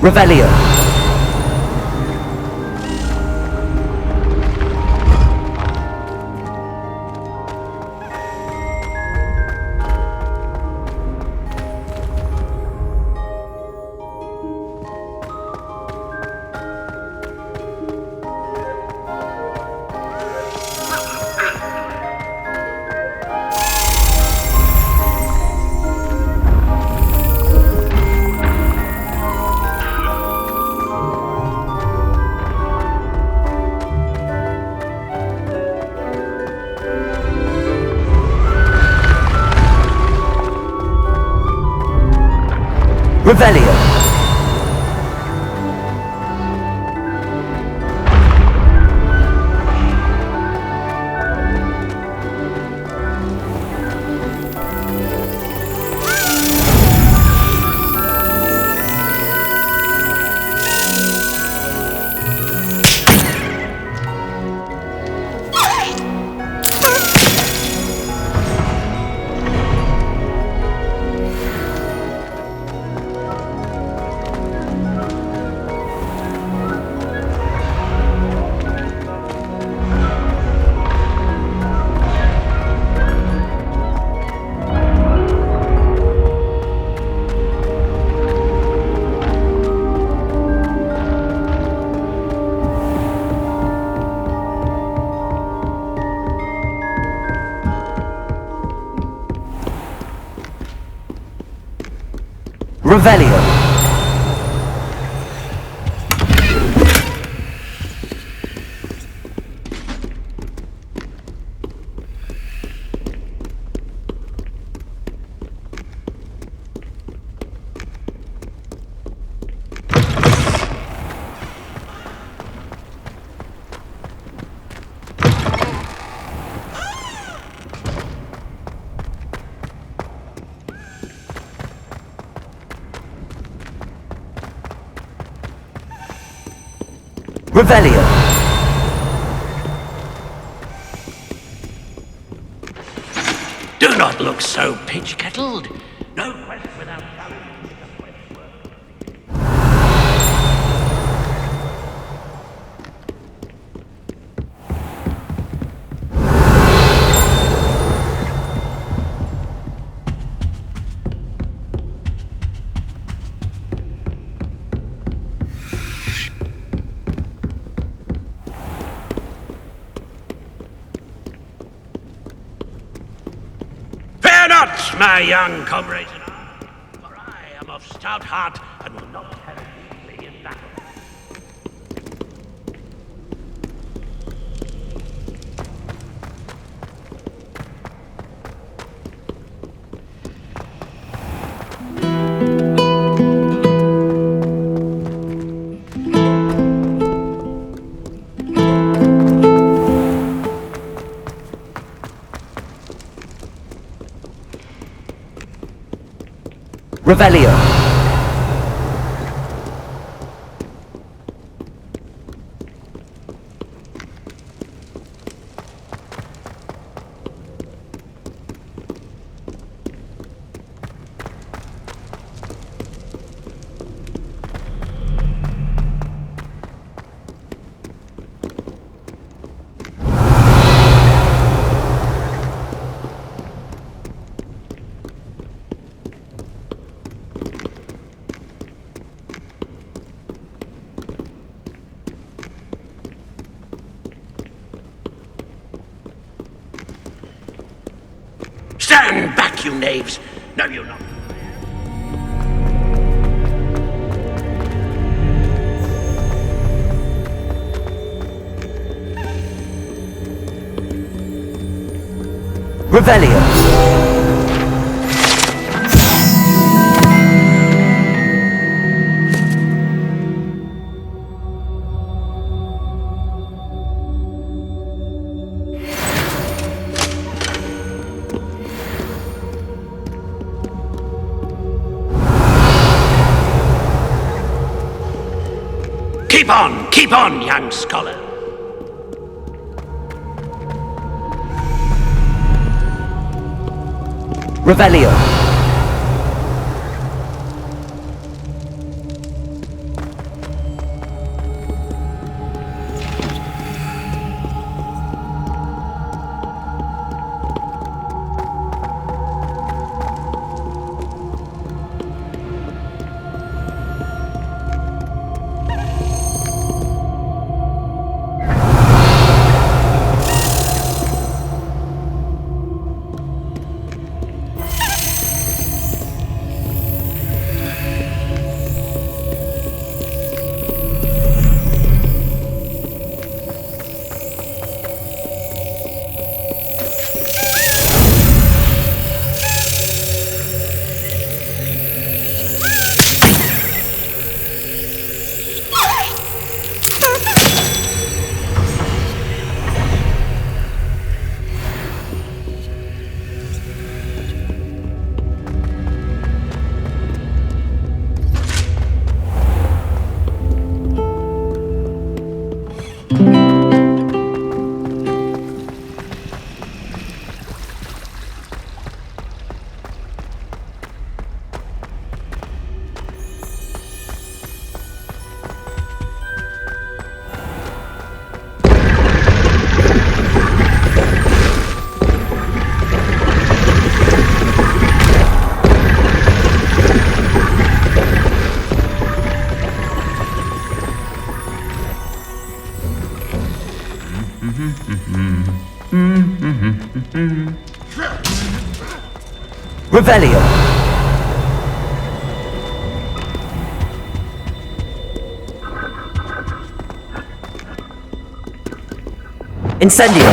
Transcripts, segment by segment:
Revelio. Revelio. Revelio. Revelio. Do not look so pitch-kettled. No quest without challenge is a quest worth. Fear not, my young comrades in arms, for I am of stout heart and will not perish easily in battle. Revelio. Stand back, you knaves! No, you're not. Revelio. Keep on, young scholar. Revelio. Revelio. Incendio.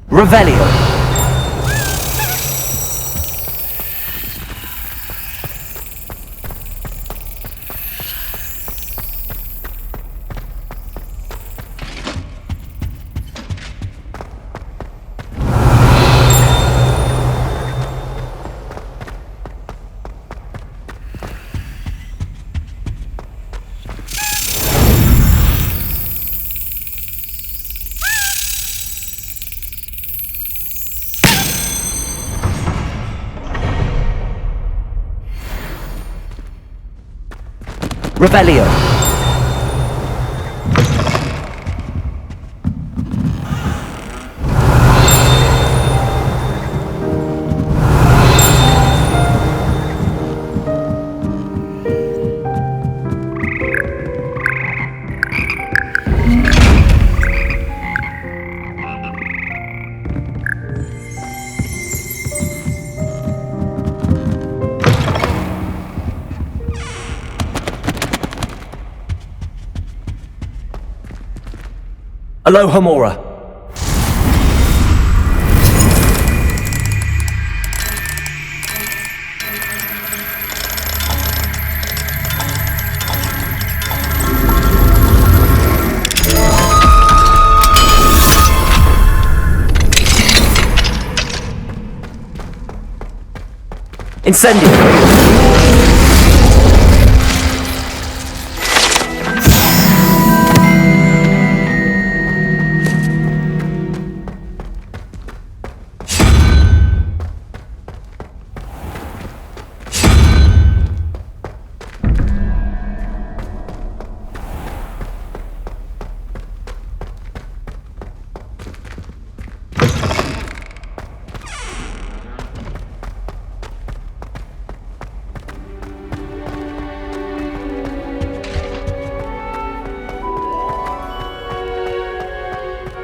Revelio. Revelio. Alohomora. Incendio.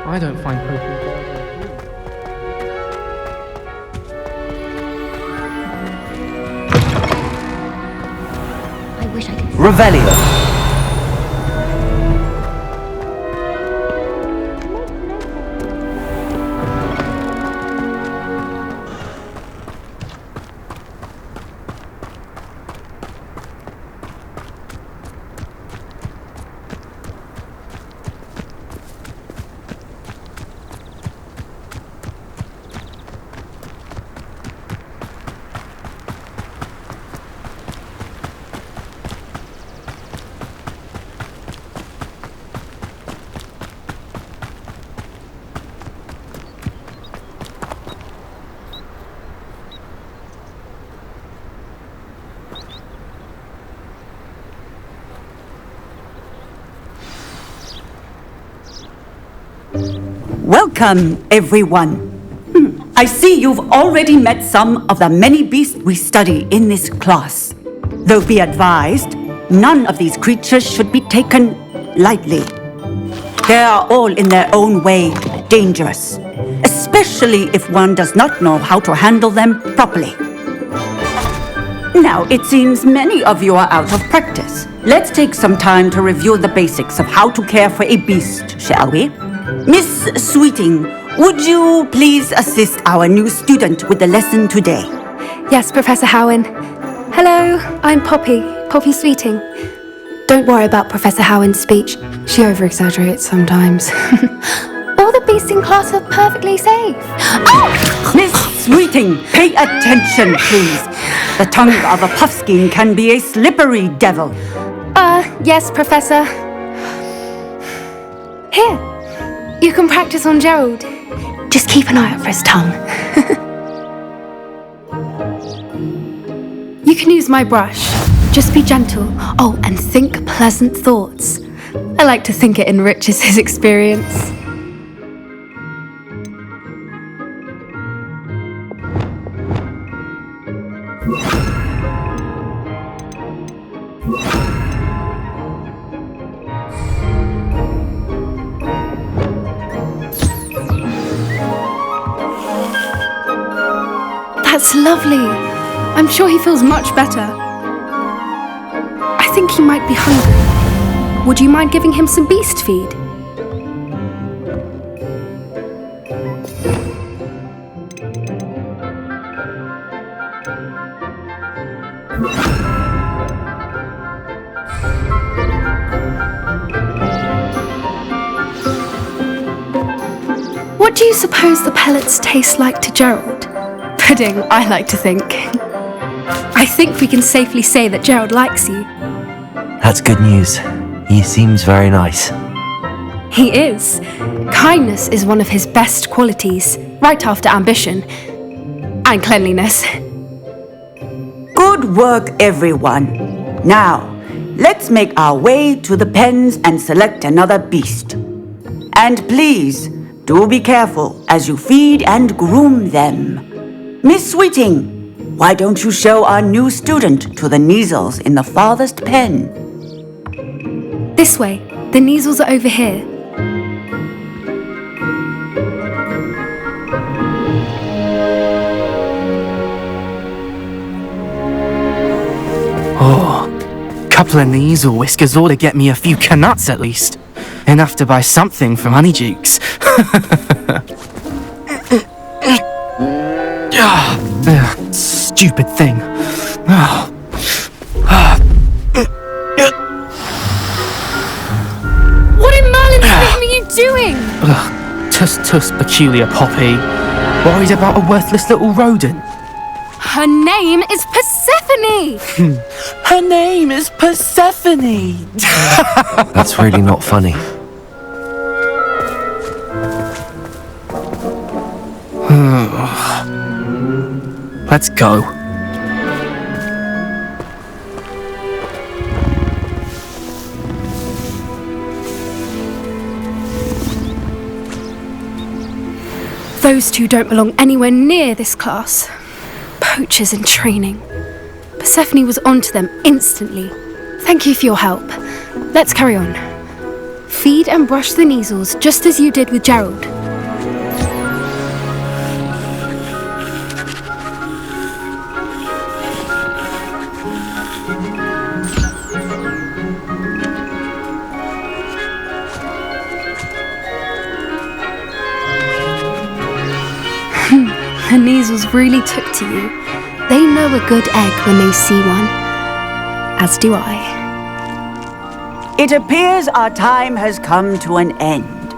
I don't find poking I wish I could. Revelio. Welcome, everyone. I see you've already met some of the many beasts we study in this class. Though be advised, none of these creatures should be taken lightly. They are all in their own way dangerous, especially if one does not know how to handle them properly. Now, it seems many of you are out of practice. Let's take some time to review the basics of how to care for a beast, shall we? Miss Sweeting, would you please assist our new student with the lesson today? Yes, Professor Howen. Hello, I'm Poppy Sweeting. Don't worry about Professor Howen's speech. She over-exaggerates sometimes. All the beasts in class are perfectly safe. Oh! Miss Sweeting, pay attention, please. The tongue of a puffskein can be a slippery devil. Yes, Professor. Here, you can practice on Gerald. Just keep an eye out for his tongue. can use my brush. Just be gentle. Oh, and think pleasant thoughts. I like to think it enriches his experience. That's lovely. I'm sure he feels much better. I think he might be hungry. Would you mind giving him some beast feed? What do you suppose the pellets taste like to Gerald? Pudding, I like to think. I think we can safely say that Gerald likes you. That's good news. He seems very nice. He is. Kindness is one of his best qualities, right after ambition and cleanliness. Good work, everyone. Now, let's make our way to the pens and select another beast. And please, do be careful as you feed and groom them. Miss Sweeting, why don't you show our new student to the Kneazles in the farthest pen? This way. The Kneazles are over here. Couple of Kneazle whiskers ought to get me a few canuts at least. Enough to buy something from Honeydukes. Stupid thing. What in Merlin's name are you doing? Tuss, peculiar Poppy. Worried about a worthless little rodent. Her name is Persephone! Her name is Persephone! That's really not funny. Let's go. Those two don't belong anywhere near this class. Poachers in training. Persephone was onto them instantly. Thank you for your help. Let's carry on. Feed and brush the Kneazles just as you did with Gerald. The Kneazles really took to you. They know a good egg when they see one. As do I. It appears our time has come to an end.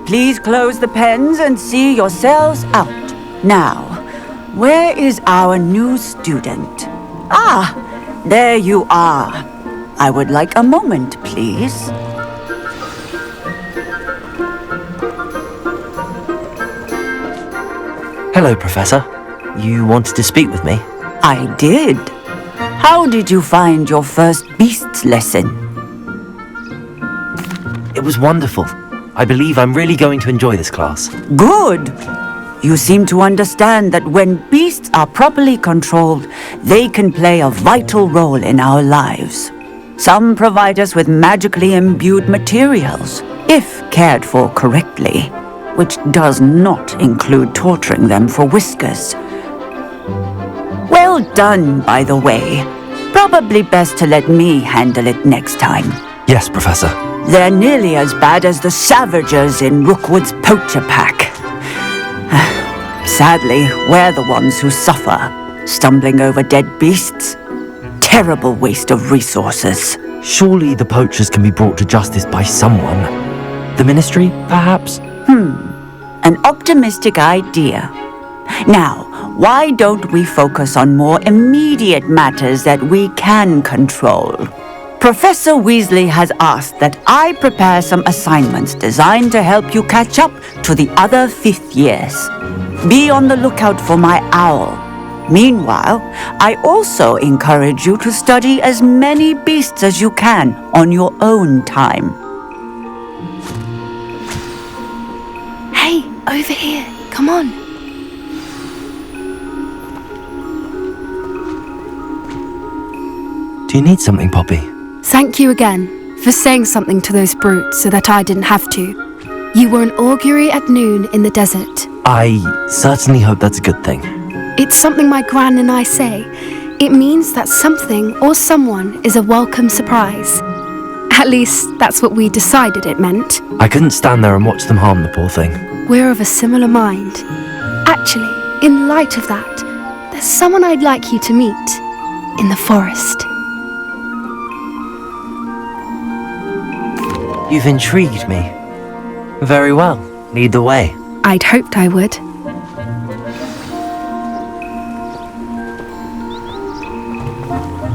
Please close the pens and see yourselves out. Now, where is our new student? Ah, there you are. I would like a moment, please. Hello, Professor. You wanted to speak with me? I did. How did you find your first beasts lesson? It was wonderful. I believe I'm really going to enjoy this class. Good. You seem to understand that when beasts are properly controlled, they can play a vital role in our lives. Some provide us with magically imbued materials, if cared for correctly, which does not include torturing them for whiskers. Well done, by the way. Probably best to let me handle it next time. Yes, Professor. They're nearly as bad as the Savagers in Rookwood's poacher pack. Sadly, we're the ones who suffer, stumbling over dead beasts. Terrible waste of resources. Surely the poachers can be brought to justice by someone. The Ministry, perhaps? An optimistic idea. Now, why don't we focus on more immediate matters that we can control? Professor Weasley has asked that I prepare some assignments designed to help you catch up to the other 5th years. Be on the lookout for my owl. Meanwhile, I also encourage you to study as many beasts as you can on your own time. Hey, over here. Come on. Do you need something, Poppy? Thank you again for saying something to those brutes so that I didn't have to. You were an augury at noon in the desert. I certainly hope that's a good thing. It's something my gran and I say. It means that something or someone is a welcome surprise. At least, that's what we decided it meant. I couldn't stand there and watch them harm the poor thing. We're of a similar mind. Actually, in light of that, there's someone I'd like you to meet in the forest. You've intrigued me. Very well. Lead the way. I'd hoped I would.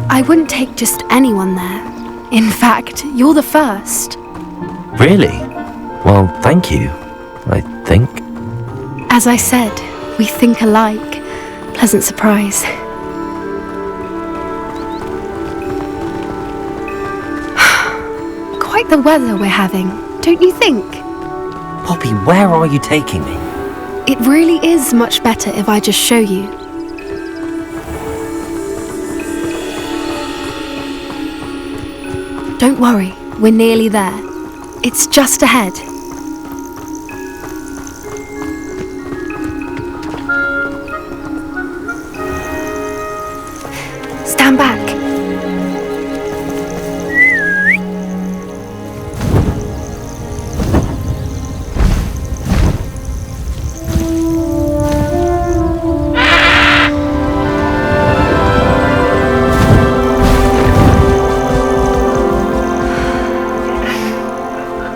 I wouldn't take just anyone there. In fact, you're the first. Really? Well, thank you, I think. As I said, we think alike. Pleasant surprise. Quite the weather we're having, don't you think? Poppy, where are you taking me? It really is much better if I just show you. Don't worry, we're nearly there. It's just ahead. Stand back.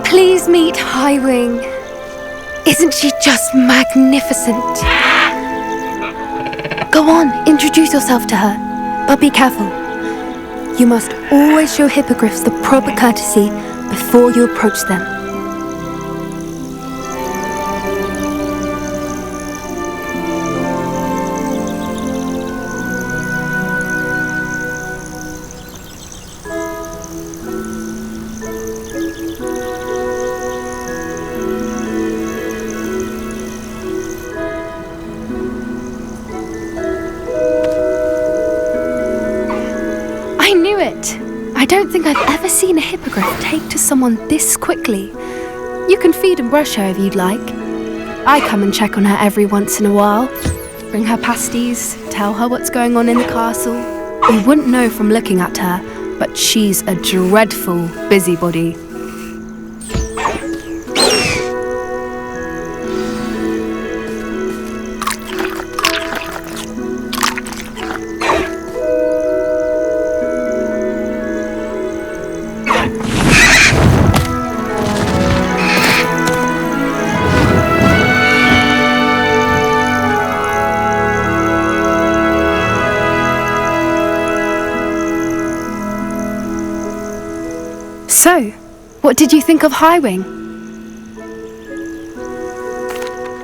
Please meet Highwing. Isn't she just magnificent? Go on, introduce yourself to her. But be careful. You must always show hippogriffs the proper courtesy before you approach them. I knew it! I don't think I've ever seen a hippogriff take to someone this quickly. You can feed and brush her if you'd like. I come and check on her every once in a while. Bring her pasties, tell her what's going on in the castle. You wouldn't know from looking at her, but she's a dreadful busybody. So, what did you think of Highwing?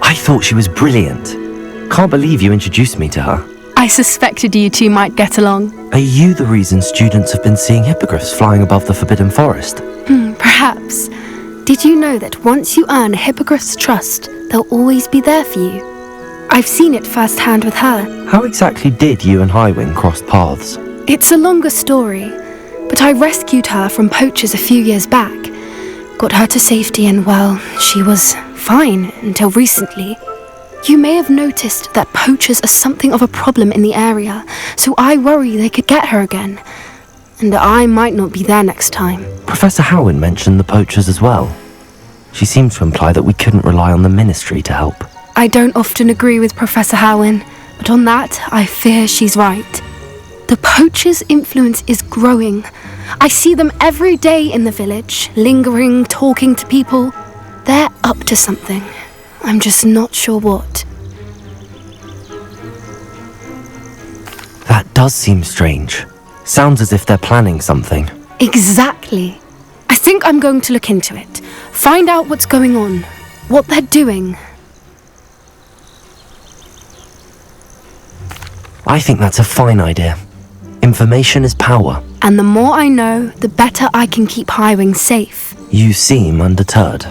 I thought she was brilliant. Can't believe you introduced me to her. I suspected you two might get along. Are you the reason students have been seeing hippogriffs flying above the Forbidden Forest? Perhaps. Did you know that once you earn a hippogriff's trust, they'll always be there for you? I've seen it firsthand with her. How exactly did you and Highwing cross paths? It's a longer story, but I rescued her from poachers a few years back. Got her to safety and, well, she was fine until recently. You may have noticed that poachers are something of a problem in the area, so I worry they could get her again. And I might not be there next time. Professor Howin mentioned the poachers as well. She seemed to imply that we couldn't rely on the Ministry to help. I don't often agree with Professor Howin, but on that, I fear she's right. The poachers' influence is growing. I see them every day in the village, lingering, talking to people. They're up to something. I'm just not sure what. That does seem strange. Sounds as if they're planning something. Exactly. I think I'm going to look into it. Find out what's going on, what they're doing. I think that's a fine idea. Information is power. And the more I know, the better I can keep Highwing safe. You seem undeterred.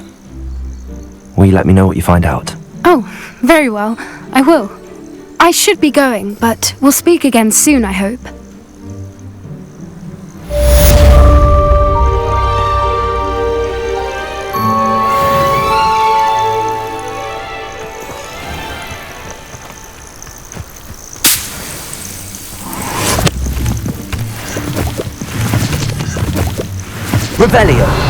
Will you let me know what you find out? Oh, very well. I will. I should be going, but we'll speak again soon, I hope. Revelio!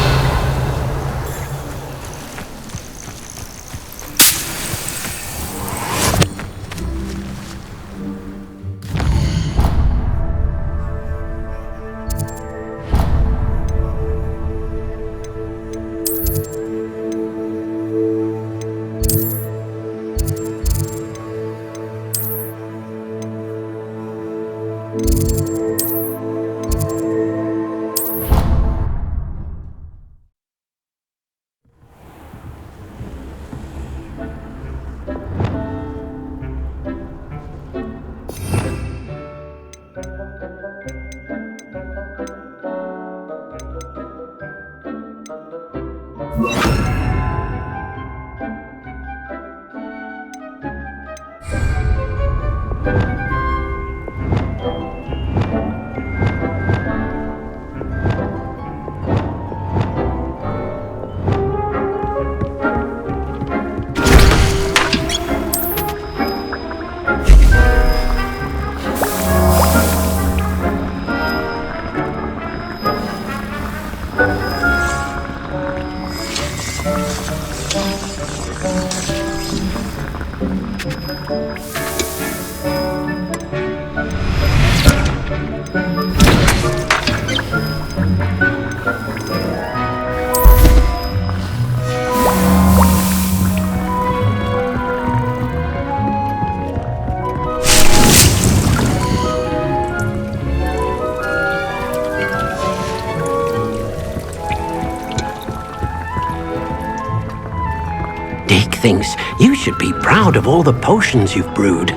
Dick thinks you should be proud of all the potions you've brewed.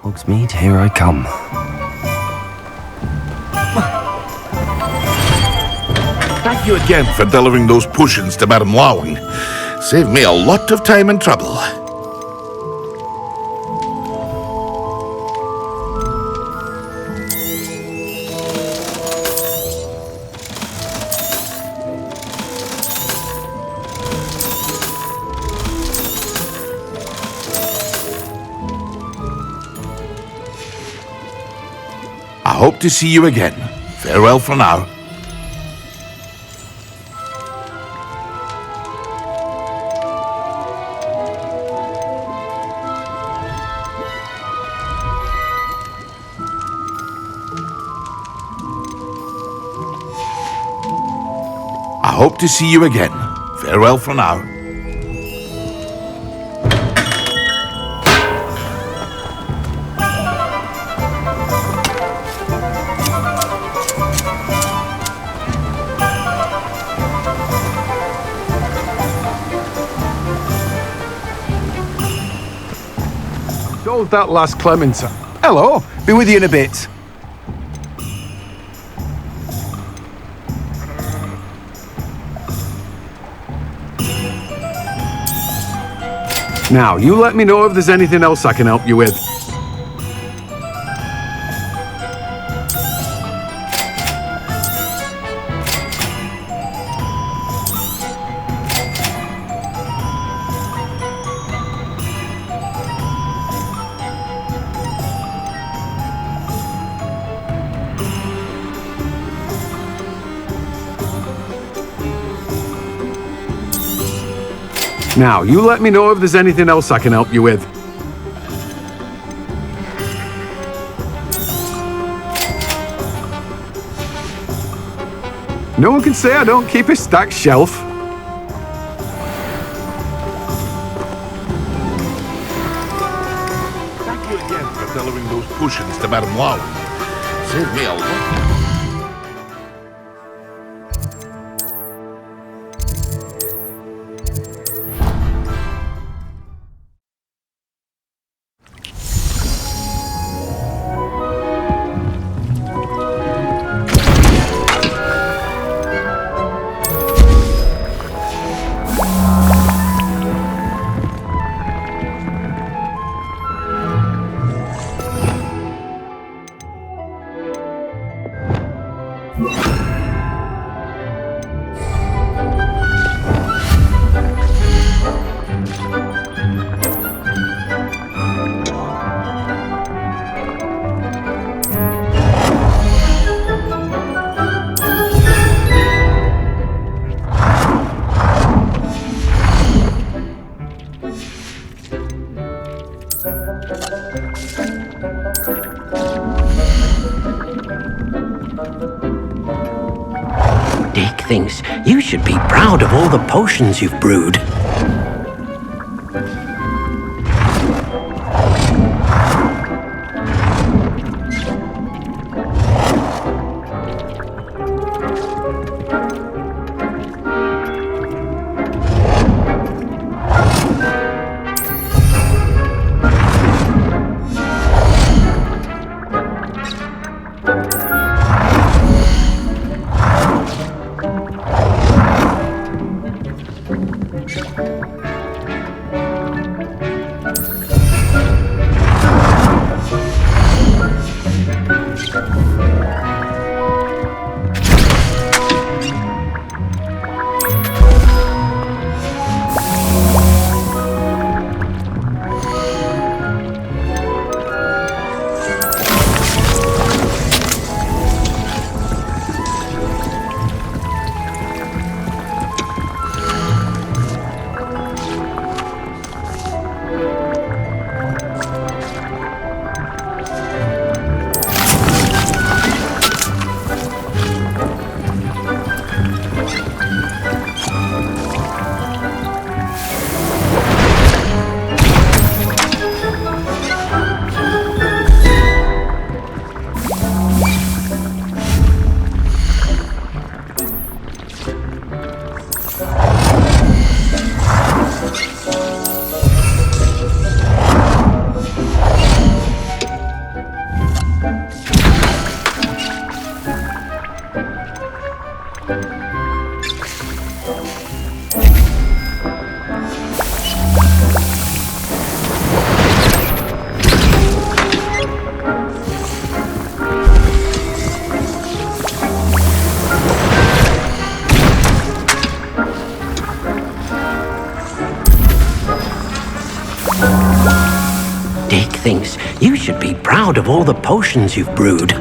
Hogsmeade, here I come. Thank you again for delivering those potions to Madame Lawing. Saved me a lot of time and trouble. I hope to see you again. Farewell for now. hope to see you again. Farewell for now. Sold that last Clementine. Hello, be with you in a bit. Now, you let me know if there's anything else I can help you with. Now, you let me know if there's anything else I can help you with. No one can say I don't keep a stacked shelf. Thank you again for delivering those potions to Madame Lowing. Saved me a lot. Dick thinks you should be proud of all the potions you've brewed. Dick thinks you should be proud of all the potions you've brewed.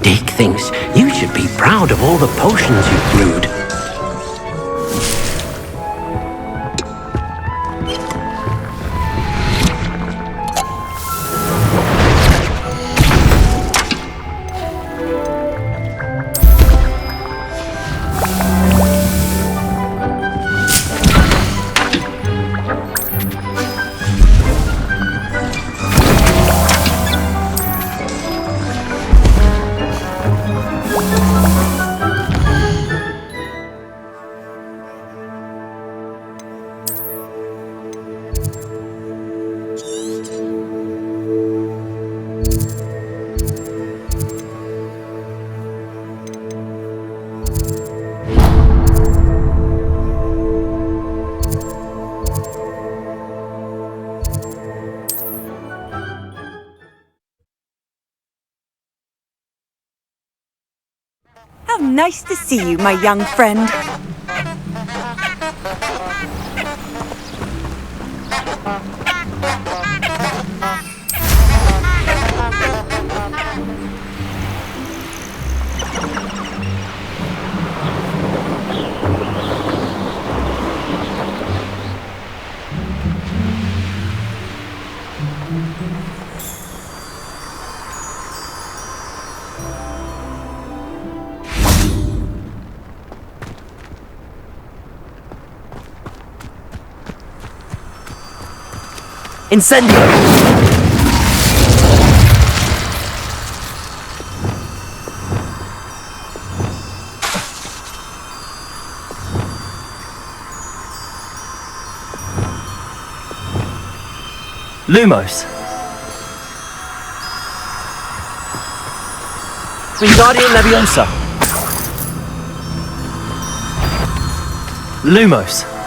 Dick thinks you should be proud of all the potions you've brewed. How nice to see you, my young friend. Incendio! Lumos. Wingardium Leviosa. Lumos.